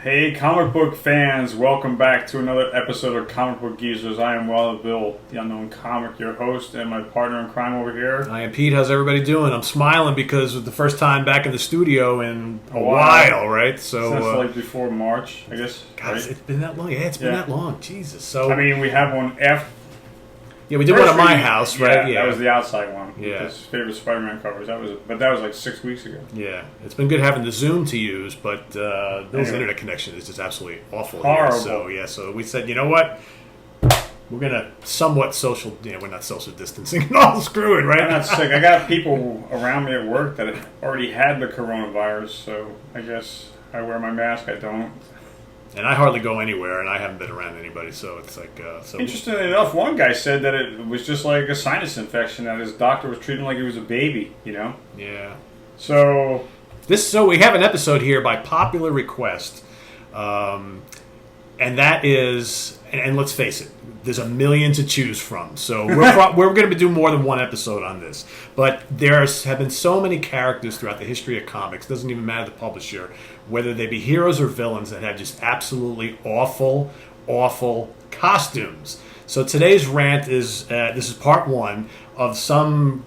Hey, comic book fans, welcome back to another episode of Comic Book Geezers. I am Wild Bill, the unknown comic, your host, and my partner in crime over here. I am Pete. How's everybody doing? I'm smiling because it's the first time back in the studio in a while, right? So since like before March, I guess. God, right? it's been that long. Yeah, it's been that long. Jesus. So I mean, we have one after. Yeah, we did one at my house, right? Yeah, that was the outside one. Yeah, his favorite Spider-Man covers. That was like 6 weeks ago. Yeah, it's been good having the Zoom to use, but Bill's internet connection is just absolutely awful. Horrible. Here. So we said, you know what? We're gonna somewhat social. We're not social distancing and all. Screw it, right? I'm not sick. I got people around me at work that already had the coronavirus, so I guess I wear my mask. I don't. And I hardly go anywhere, and I haven't been around anybody, so it's like... Interestingly enough, one guy said that it was just like a sinus infection, that his doctor was treating like he was a baby, you know? Yeah. So we have an episode here by popular request, and that is... And let's face it, there's a million to choose from, so we're going to do more than one episode on this. But there have been so many characters throughout the history of comics, doesn't even matter the publisher, whether they be heroes or villains, that have just absolutely awful, awful costumes. So today's rant is, this is part one of some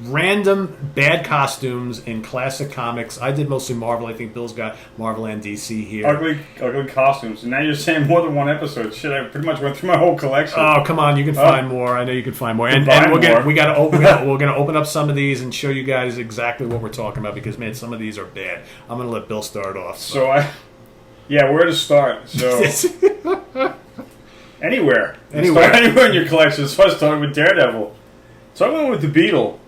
random bad costumes in classic comics. I did mostly Marvel. I think Bill's got Marvel and DC here. Ugly costumes. And now you're saying more than one episode. Shit, I pretty much went through my whole collection. Oh, come on, you can find more. I know you can find more. And we're gonna open up some of these and show you guys exactly what we're talking about, because man, some of these are bad. I'm gonna let Bill start off. So where to start? So anywhere in your collection. So I started with Daredevil. So I went with the Beetle.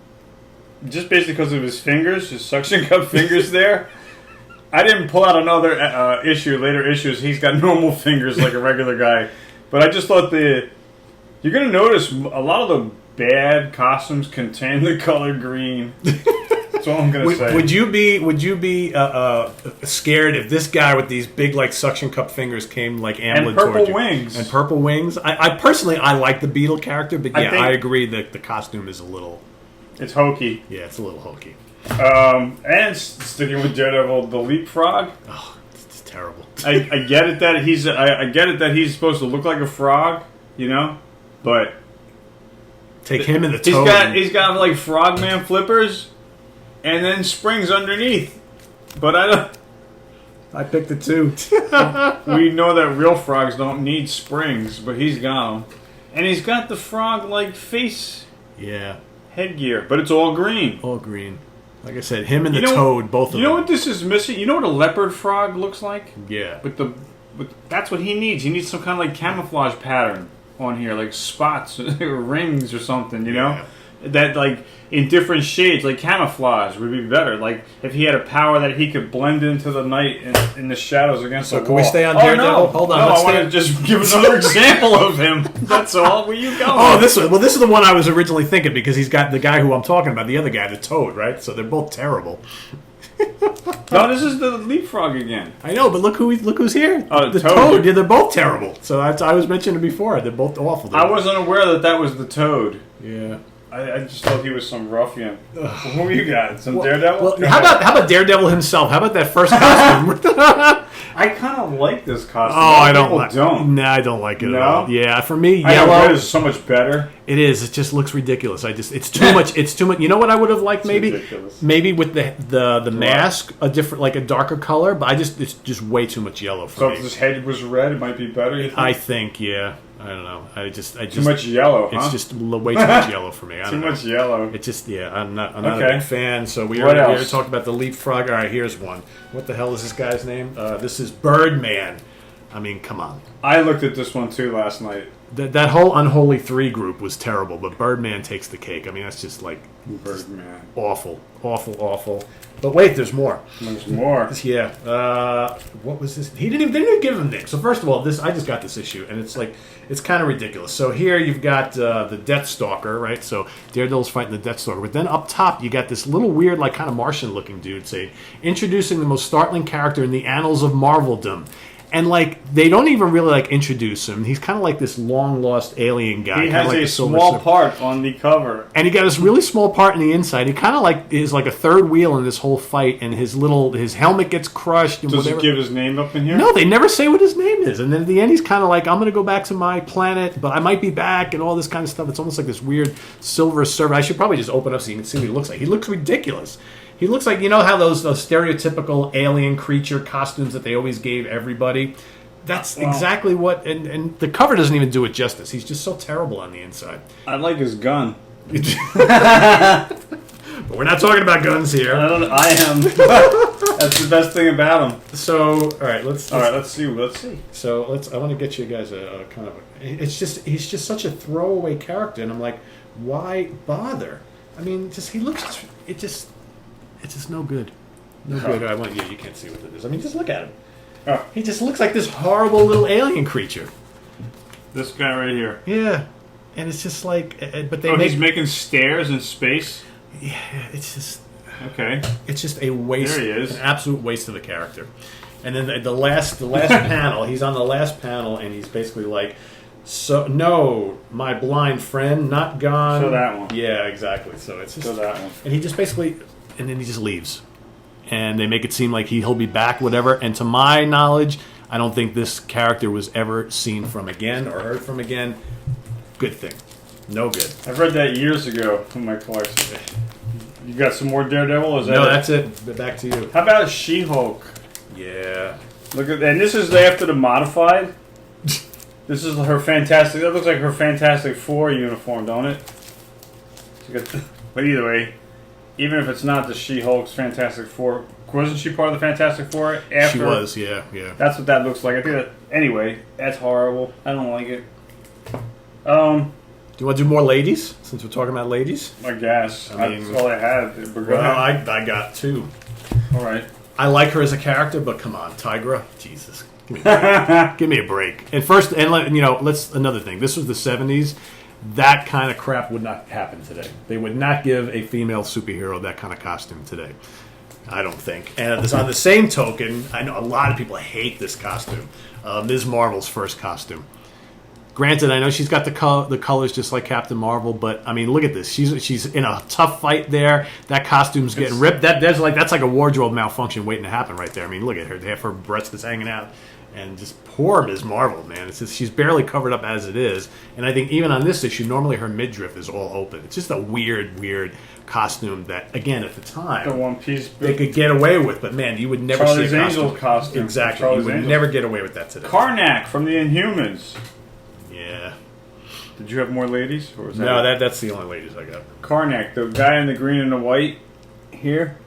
Just basically because of his fingers, his suction cup fingers there. I didn't pull out another later issues. He's got normal fingers like a regular guy. But I just thought you're going to notice a lot of the bad costumes contain the color green. That's all I'm going to say. Would you be scared if this guy with these big like suction cup fingers came like ambling toward you? And purple wings. I personally like the Beetle character, but yeah, I agree that the costume is a little... It's hokey. Yeah, it's a little hokey. And sticking with Daredevil, the leapfrog. Oh, it's terrible. I get it that he's supposed to look like a frog, you know, but take him in the toe. He's got like frogman flippers, and then springs underneath. But I picked the two. We know that real frogs don't need springs, but he's got them, and he's got the frog-like face. Yeah. Headgear, but it's all green. All green. Like I said, him and the toad, both of them. You know what this is missing? You know what a leopard frog looks like? Yeah. But that's what he needs. He needs some kind of like camouflage pattern on here, like spots or rings or something, you know? That like in different shades, like camouflage would be better. Like if he had a power that he could blend into the night in the shadows against the wall. So can we stay on Daredevil? No. Hold on. No, I want to just give another example of him. That's all. Where you going? Oh, this is the one I was originally thinking, because he's got the guy who I'm talking about, the other guy, the Toad, right? So they're both terrible. No, this is the leapfrog again. I know, but look who's here. Oh, the Toad. Yeah, they're both terrible. So I was mentioning before. They're both awful. I wasn't aware that was the Toad. Yeah. I just thought he was some ruffian. Who you got? Some Daredevil? Well, how about Daredevil himself? How about that first costume? I kind of like this costume. Oh, I don't like it. No, I don't like it at all. Yeah, for me, I yellow red is so much better. It is. It just looks ridiculous. It's too much. It's too much. You know what I would have liked? Maybe with the mask, a different, like a darker color. But it's just way too much yellow for me. So if his head was red, it might be better. You think? I think, yeah. I don't know. I just too much yellow. It's just way too much yellow for me. Too much yellow. It just I'm not a big fan. So we already talked about the leapfrog. All right, here's one. What the hell is this guy's name? This is Birdman. I mean, come on. I looked at this one too last night. That whole Unholy Three group was terrible, but Birdman takes the cake. I mean, that's just like Birdman. Awful. But wait, there's more. There's more. Yeah. What was this? They didn't even give him names. So first of all, I just got this issue, and it's kind of ridiculous. So here you've got the Deathstalker, right? So Daredevil's fighting the Deathstalker, but then up top you got this little weird, like kind of Martian-looking dude, say, introducing the most startling character in the annals of Marveldom. And like they don't even really like introduce him. He's kind of like this long lost alien guy. He has like a small part on the cover, and he got this really small part in the inside. He kind of like is like a third wheel in this whole fight, and his helmet gets crushed. And does whatever. it give his name up in here? No, they never say what his name is. And then at the end, he's kind of like, I'm going to go back to my planet, but I might be back, and all this kind of stuff. It's almost like this weird silver server. I should probably just open up so you can see what he looks like. He looks ridiculous. He looks like, you know how those stereotypical alien creature costumes that they always gave everybody? That's exactly what, and the cover doesn't even do it justice. He's just so terrible on the inside. I like his gun. But we're not talking about guns here. I am. That's the best thing about him. So, all right, let's see. So I want to get you guys a kind of. He's just such a throwaway character, and I'm like, why bother? I mean, it's just no good. No good. You can't see what it is. I mean, just look at him. Oh. He just looks like this horrible little alien creature. This guy right here. Yeah, and it's just like, but he's making stairs in space. Yeah, it's just okay. It's just a waste. There he is. An absolute waste of a character. And then the last panel, he's on the last panel, and he's basically like, "So no, my blind friend, not gone." Show that one. Yeah, exactly. So it's just show that one. And he just basically, and then he just leaves, and they make it seem like he'll be back, whatever. And to my knowledge, I don't think this character was ever seen from again or heard from again. Good thing. No good. I've read that years ago from my collection. You got some more Daredevil? Or is that no, that's it. Back to you. How about She-Hulk? Yeah. Look at that. And this is after the modified. This is her Fantastic. That looks like her Fantastic Four uniform, don't it? But either way, even if it's not the She-Hulk's Fantastic Four, wasn't she part of the Fantastic Four? After? She was, yeah. That's what that looks like. I think that. Anyway, that's horrible. I don't like it. Do you want to do more ladies? Since we're talking about ladies? I guess. That's all I had. Well, I got two. All right. I like her as a character, but come on, Tigra. Jesus. Give me a break. Give me a break. And first, let's another thing. This was the 70s. That kind of crap would not happen today. They would not give a female superhero that kind of costume today. I don't think. And on the same token, I know a lot of people hate this costume. Ms. Marvel's first costume. Granted, I know she's got the colors just like Captain Marvel, but I mean, look at this. She's in a tough fight there. That costume's getting ripped. That's like a wardrobe malfunction waiting to happen right there. I mean, look at her. They have her breast that's hanging out, and just poor Ms. Marvel, man. It's just, she's barely covered up as it is. And I think even on this issue, normally her midriff is all open. It's just a weird costume that, again, at the time, the one piece they could get away with. But man, you would never Charlie's see a Angel costume. Exactly, Charlie's you would Angel. never get away with that today. Karnak from the Inhumans. Yeah. Did you have more ladies? Or was that's the only ladies I got. Karnak, the guy in the green and the white here.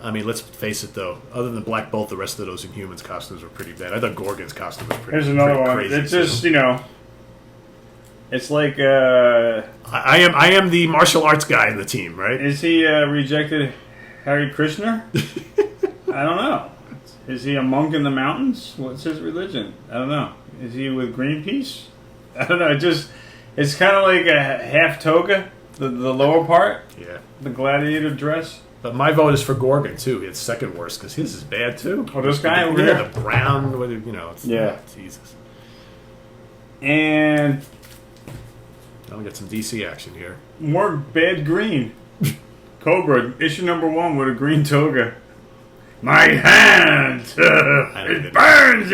I mean, let's face it, though. Other than Black Bolt, the rest of those Inhumans costumes were pretty bad. I thought Gorgon's costume was pretty. Here's another one. Crazy, it's just it's like. I am the martial arts guy in the team, right? Is he rejected Hare Krishna? I don't know. Is he a monk in the mountains? What's his religion? I don't know. Is he with Greenpeace? I don't know. It's kind of like a half toga, the lower part. Yeah. The gladiator dress. But my vote is for Gorgon too. It's second worst because his is bad too. Oh, this guy over here, the brown, yeah. Jesus. And I'll get some DC action here. More bad green. Cobra issue number 1 with a green toga. My hand! It burns!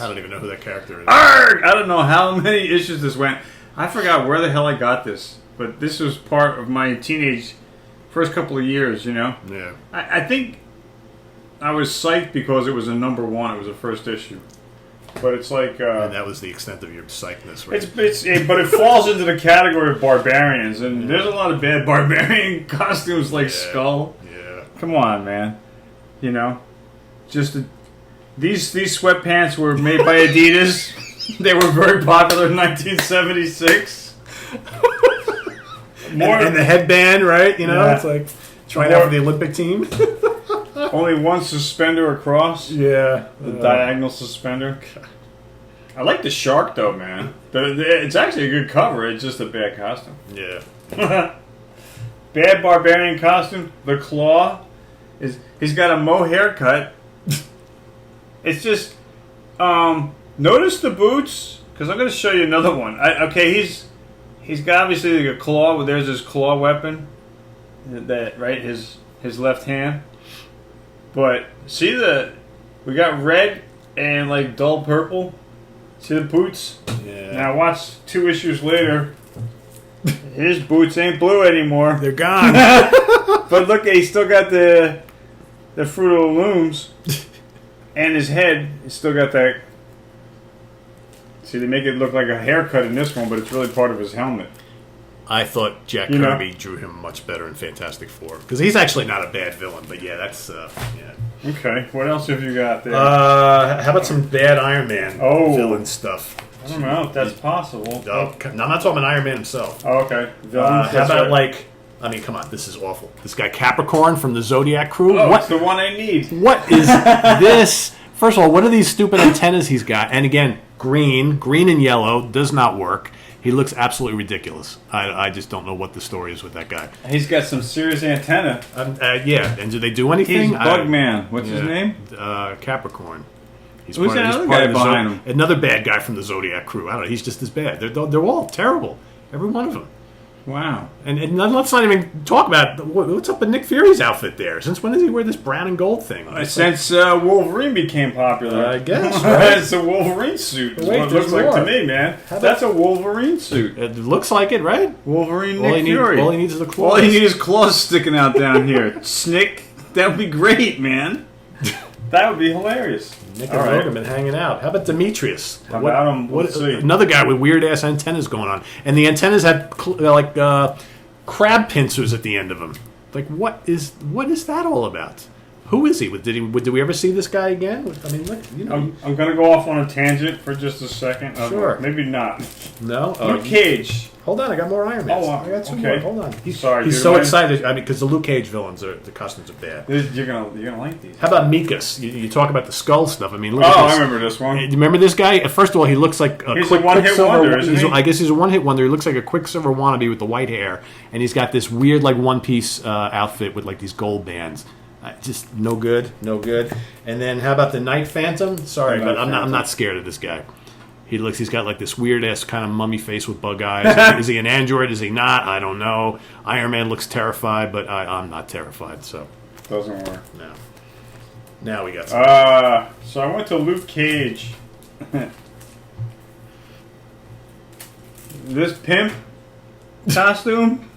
I don't even know who that character is. Arrgh! I don't know how many issues this went. I forgot where the hell I got this. But this was part of my teenage first couple of years, Yeah. I think I was psyched because it was a number 1. It was the first issue. But it's like... and that was the extent of your psychness, right? But it falls into the category of barbarians. And there's a lot of bad barbarian costumes like Skull. Yeah. Come on, man. These sweatpants were made by Adidas. They were very popular in 1976. And the headband, right? It's like trying out for the Olympic team. Only one suspender across. Yeah. The diagonal suspender. I like the shark, though, man. It's actually a good cover. It's just a bad costume. Yeah. Bad barbarian costume. The Claw. He's got a mo haircut. It's just notice the boots because I'm going to show you another one. He's got obviously like a claw. There's his claw weapon. That right, his left hand. But see we got red and like dull purple. See the boots? Yeah. Now watch 2 issues later. His boots ain't blue anymore. They're gone. But look, he still got the Fruit of the Looms, and his head is still got that. See, they make it look like a haircut in this one, but it's really part of his helmet. I thought Jack Kirby drew him much better in Fantastic Four because he's actually not a bad villain. But yeah, that's yeah. Okay, what else have you got there? How about some bad Iron Man villain stuff? I don't know if that's possible. No, I'm not talking about Iron Man himself. Oh, okay. How about like? I mean, come on, this is awful. This guy Capricorn from the Zodiac Crew. Oh, what's the one I need? What is this? First of all, what are these stupid antennas he's got? And again, green and yellow does not work. He looks absolutely ridiculous. I just don't know what the story is with that guy. He's got some serious antenna. Yeah, and do they do anything? He's Bugman. What's his name? Capricorn. He's Who's that other guy behind him? Another bad guy from the Zodiac Crew. I don't know. He's just as bad. They're all terrible. Every one of them. Wow. And let's not even talk about what's up with Nick Fury's outfit there. Since when does he wear this brown and gold thing? Since Wolverine became popular. I guess. Right? It's a Wolverine suit. That's Wait, what it looks like to me, man. That's a Wolverine suit. It looks like it, right? Wolverine Nick Fury. All he needs is the claws. All he needs is claws sticking out down here. Snick. That would be great, man. That would be hilarious. Nick and Logan been hanging out. How about Demetrius? How about him? Let's see. Another guy with weird ass antennas going on, and the antennas had crab pincers at the end of them. Like, what is that all about? Who is he? Did we ever see this guy again? I mean, look, you know. I'm going to go off on a tangent for just a second. Sure. Maybe not. No. Luke Cage. Hold on, I got more Iron Man. I got two more. Hold on. He's so excited. I mean, because the Luke Cage villains the costumes are bad. You're gonna like these. How about Mikas? You talk about the skull stuff. I mean, look at this. I remember this one. You remember this guy? First of all, he looks like he's a one-hit wonder, isn't he? I guess he's a one-hit wonder. He looks like a Quicksilver wannabe with the white hair, and he's got this weird like one-piece outfit with like these gold bands. Just no good. And then how about the Night Phantom? Sorry, but I'm not scared of this guy. He's got like this weird ass kind of mummy face with bug eyes. Is he an android? Is he not? I don't know. Iron Man looks terrified, but I'm not terrified. So doesn't work. No. Now we got some. So I went to Luke Cage. This pimp costume,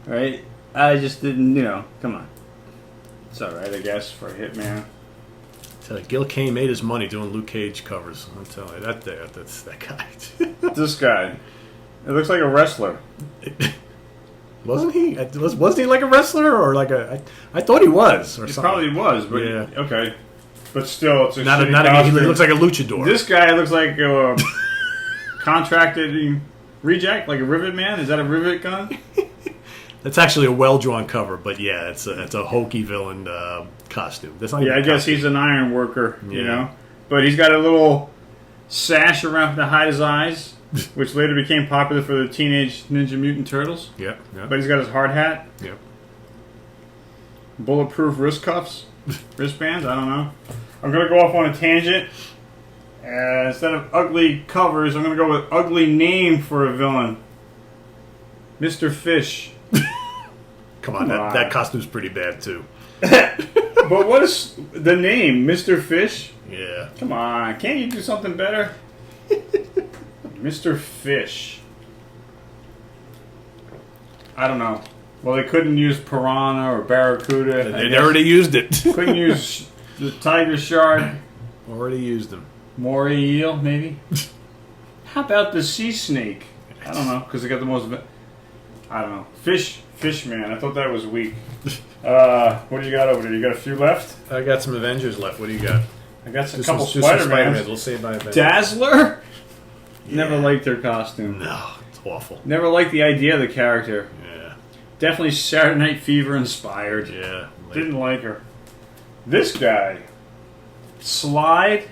right? I just didn't, come on. It's all right, I guess, for a hitman. Gil Kane made his money doing Luke Cage covers. I'm telling you, that's that guy. This guy. It looks like a wrestler. Wasn't he? Wasn't he like a wrestler or like a? I thought he was or he something. Probably was, but yeah. Okay. But still, it's a not he looks like a luchador. This guy looks like a contracted reject, like a rivet man. Is that a rivet gun? That's actually a well-drawn cover, but yeah, it's a hokey villain costume. That's not I guess he's an iron worker, But he's got a little sash around to hide his eyes, which later became popular for the Teenage Ninja Mutant Turtles. Yep. But he's got his hard hat. Yep. Bulletproof wristbands. I don't know. I'm gonna go off on a tangent. Instead of ugly covers, I'm gonna go with ugly name for a villain. Mr. Fish. Come on, that costume's pretty bad too. But what is the name, Mr. Fish? Yeah. Come on, can't you do something better? Mr. Fish. I don't know. Well, they couldn't use piranha or barracuda. They already used it. Couldn't use the tiger shark. Already used them. Moray eel, maybe. How about the sea snake? I don't know, because they got the most. I don't know. Fishman. I thought that was weak. What do you got over there? You got a few left? I got some Avengers left. What do you got? I got a couple Spider-Mans. We'll save by Avengers. Dazzler? Yeah. Never liked their costume. No, it's awful. Never liked the idea of the character. Yeah. Definitely Saturday Night Fever inspired. Yeah. Didn't like her. This guy. Slide?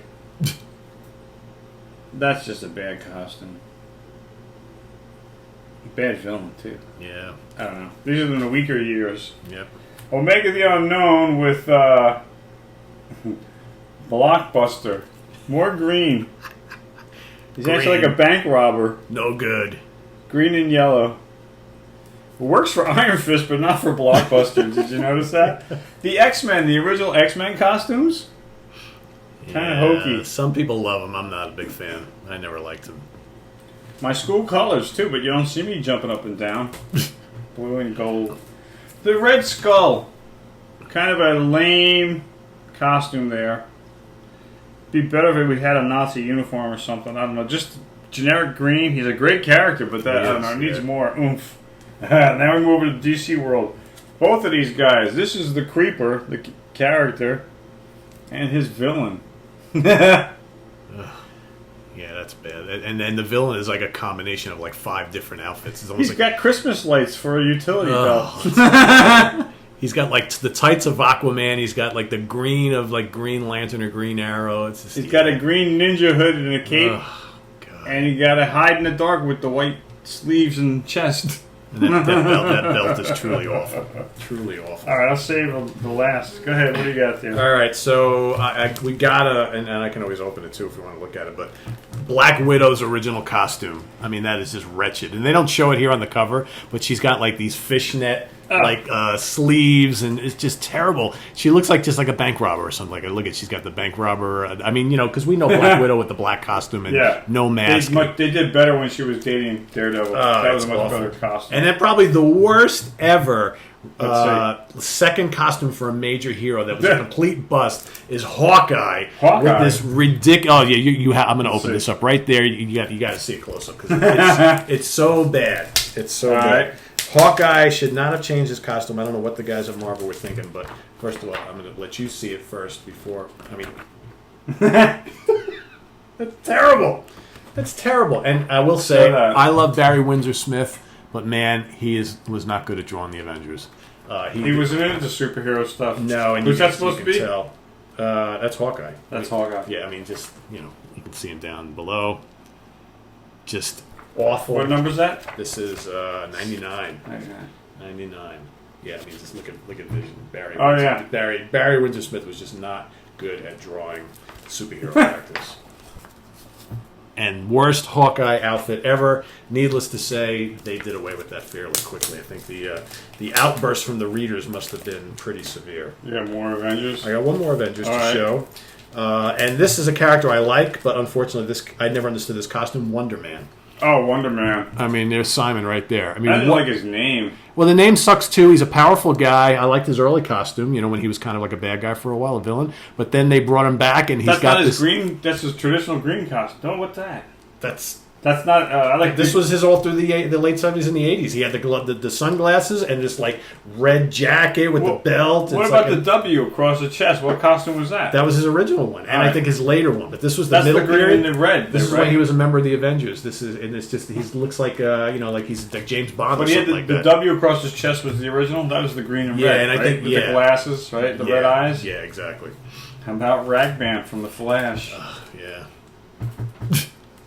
That's just a bad costume. Bad villain, too. Yeah. I don't know. These are in the weaker years. Yep. Omega the Unknown with Blockbuster. More green. He's actually Green. like a bank robber. No good. Green and yellow. Works for Iron Fist, but not for Blockbuster. Did you notice that? The X-Men, the original X-Men costumes? Kind of hokey. Some people love him. I'm not a big fan. I never liked him. My school colors, too, but you don't see me jumping up and down. Blue and gold. The Red Skull. Kind of a lame costume there. Be better if we had a Nazi uniform or something. I don't know. Just generic green. He's a great character, but that, I don't know, needs more oomph. Now we move over to DC World. Both of these guys. This is the Creeper, the character, and his villain. Yeah, that's bad. And then the villain is like a combination of like 5 different outfits. It's almost He's got Christmas lights for a utility belt. He's got like the tights of Aquaman. He's got like the green of like Green Lantern or Green Arrow. It's just, He's got a green ninja hood and a cape. Oh, God. And he got to hide in the dark with the white sleeves and chest. And that belt is truly awful. Truly awful. All right, I'll save the last. Go ahead. What do you got there? All right, so we gotta, and I can always open it too if you want to look at it, but Black Widow's original costume. I mean, that is just wretched. And they don't show it here on the cover, but she's got like these fishnet sleeves, and it's just terrible. She looks like just like a bank robber or something. Like, look at, she's got the bank robber. I mean, you know, because we know Black Widow with the black costume and no mask. They did better when she was dating Daredevil. That was a much better costume. And then probably the worst ever second costume for a major hero that was a complete bust is Hawkeye. With this ridiculous. Oh yeah, I'm going to open this up right there. You got to see it close up because it's so bad. It's so bad. Right. Hawkeye should not have changed his costume. I don't know what the guys at Marvel were thinking, but first of all, I'm going to let you see it first before. I mean, that's terrible. That's terrible. And I will say, I love Barry Windsor Smith, but man, he was not good at drawing the Avengers. He wasn't into superhero stuff. No, and who's that supposed to be? Tell. That's Hawkeye. That's Hawkeye. Yeah, I mean, just you can see him down below. Just awful. What number is that? This is 99. 99. Yeah, I mean, just look at Vision. Barry. Oh yeah. Barry Windsor Smith was just not good at drawing superhero characters. And worst Hawkeye outfit ever. Needless to say, they did away with that fairly quickly. I think the outburst from the readers must have been pretty severe. You got more Avengers? I got one more Avengers to show. And this is a character I like, but unfortunately, I never understood this costume, Wonder Man. Oh, Wonder Man. I mean, there's Simon right there. I mean, I didn't like his name. Well, the name sucks too. He's a powerful guy. I liked his early costume, when he was kind of like a bad guy for a while, a villain. But then they brought him back, and That's not his green. That's his traditional green costume. No, what's that? That's not. I like this. Was his all through the late 70s and the 80s. He had the sunglasses and this like red jacket with the belt. What about the W across the chest? What costume was that? That was his original one, and I think his later one. But this was the middle green period. and the red. This is when he was a member of the Avengers. This is, and it's just he looks like like he's like James Bond. But or something like the that. W across his chest was the original. That was the green and red. Yeah, and I think with the glasses, right? The red eyes. Yeah, exactly. How about Ragman from The Flash? Yeah.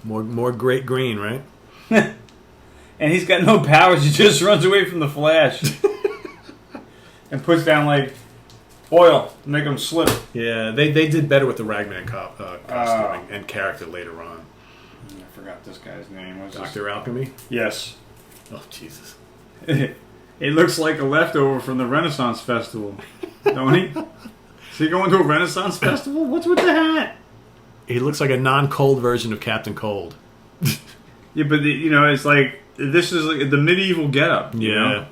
More great green, right? And he's got no powers. He just runs away from the Flash and puts down like oil to make him slip. Yeah, they did better with the Ragman costume and character later on. I forgot this guy's name. What's Dr. Alchemy? Yes. Oh, Jesus. It looks like a leftover from the Renaissance Festival, don't he? Is he going to a Renaissance Festival? What's with the hat? He looks like a non-cold version of Captain Cold. Yeah, but it's like this is like the medieval getup. Yeah.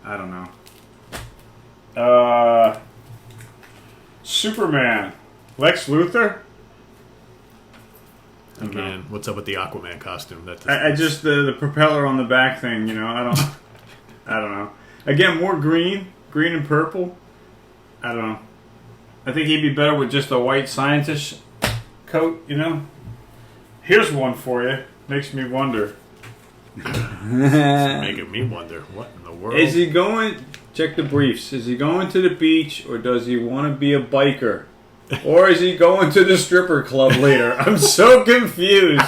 I don't know. Superman, Lex Luthor. Again, what's up with the Aquaman costume? I just the propeller on the back thing. I don't know. Again, more green and purple. I don't know. I think he'd be better with just a white scientist coat. Here's one for you. Makes me wonder. Making me wonder what in the world. Is he going? Check the briefs. Is he going to the beach, or does he want to be a biker, or is he going to the stripper club later? I'm so confused.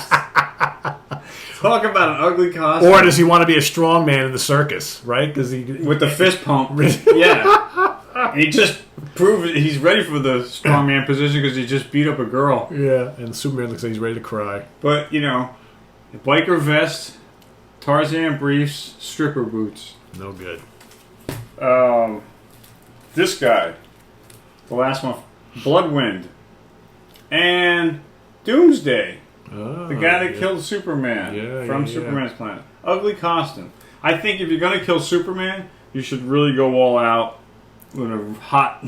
Talk about an ugly costume. Or does he want to be a strong man in the circus? Right? Because with the fist pump. Yeah. And he just prove he's ready for the strongman position because he just beat up a girl. Yeah, and Superman looks like he's ready to cry. But, you know, biker vest, Tarzan briefs, stripper boots. No good. This guy, the last one, Bloodwind, and Doomsday, the guy that killed Superman from Superman's planet. Ugly costume. I think if you're going to kill Superman, you should really go all out with a hot,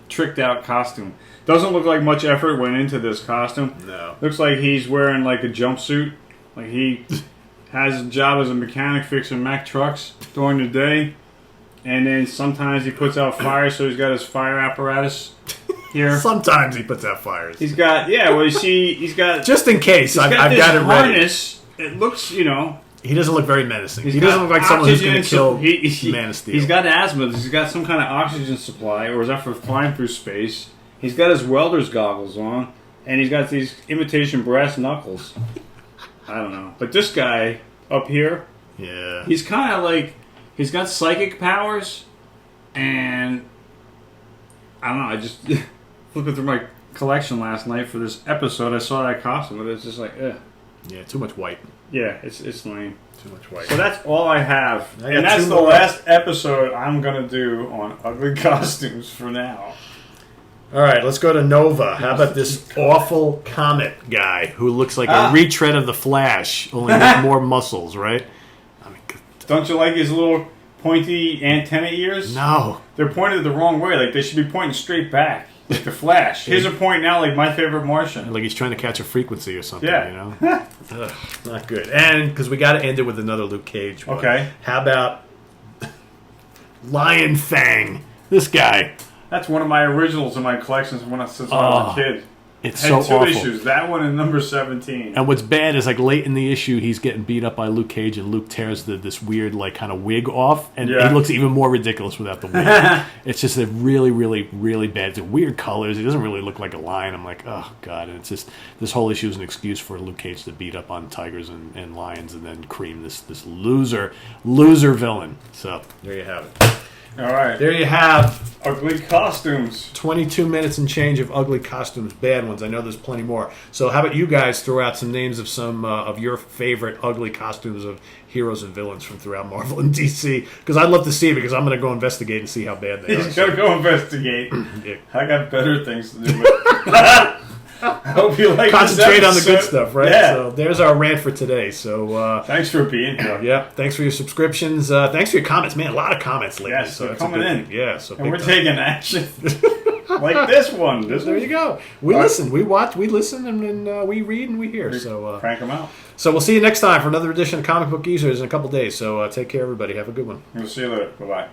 tricked out costume. Doesn't look like much effort went into this costume. No. Looks like he's wearing like a jumpsuit. Like he has a job as a mechanic fixing Mack trucks during the day. And then sometimes he puts out fires, so he's got his fire apparatus here. Sometimes he puts out fires. He's got, well, you see, he's got... Just in case, I've got it ready. Harness. It looks, you know... He doesn't look very menacing. He doesn't look like someone who's going to kill Man of Steel. He's got asthma. He's got some kind of oxygen supply, or is that for flying through space? He's got his welder's goggles on, and he's got these imitation brass knuckles. I don't know. But this guy up here, he's kind of like... He's got psychic powers, and... I don't know, I just... flipping through my collection last night for this episode, I saw that costume, but it's just like, Yeah, too much white. Yeah, it's lame. Too much white. So that's all I have. And that's the last episode I'm going to do on ugly costumes for now. All right, let's go to Nova. How about this awful Comet guy who looks like a retread of the Flash, only with more muscles, right? I mean, don't you like his little pointy antenna ears? No. They're pointed the wrong way. Like, they should be pointing straight back. Like the Flash. His are pointing out like My Favorite Martian. Like he's trying to catch a frequency or something, you know? Ugh, not good. And because we got to end it with another Luke Cage one. Okay. How about Lion Fang? This guy. That's one of my originals in my collections since I was a kid. It's so awful. Had two issues. That one and number 17. And what's bad is like late in the issue, he's getting beat up by Luke Cage, and Luke tears this weird like kind of wig off, and he looks even more ridiculous without the wig. It's just a really, really, really bad. It's weird colors. He doesn't really look like a lion. I'm like, oh god. And it's just this whole issue is an excuse for Luke Cage to beat up on tigers and lions, and then cream this loser villain. So there you have it. All right. There you have ugly costumes. 22 minutes and change of ugly costumes, bad ones. I know there's plenty more. So how about you guys throw out some names of some of your favorite ugly costumes of heroes and villains from throughout Marvel and DC? Because I'd love to see it, because I'm going to go investigate and see how bad they are. He's going to go investigate. I got better things to do with. I hope you like concentrate on the good stuff, right? Yeah. So there's our rant for today. So thanks for being here. Yeah, thanks for your subscriptions. Thanks for your comments, man. A lot of comments lately. Yes, so they're coming in. Yeah, so and we're taking action. Like this one. There you go. We listen, we watch, we listen, and we read and we hear. So crank them out. So we'll see you next time for another edition of Comic Book Geezers in a couple days. So take care, everybody. Have a good one. We'll see you later. Bye bye.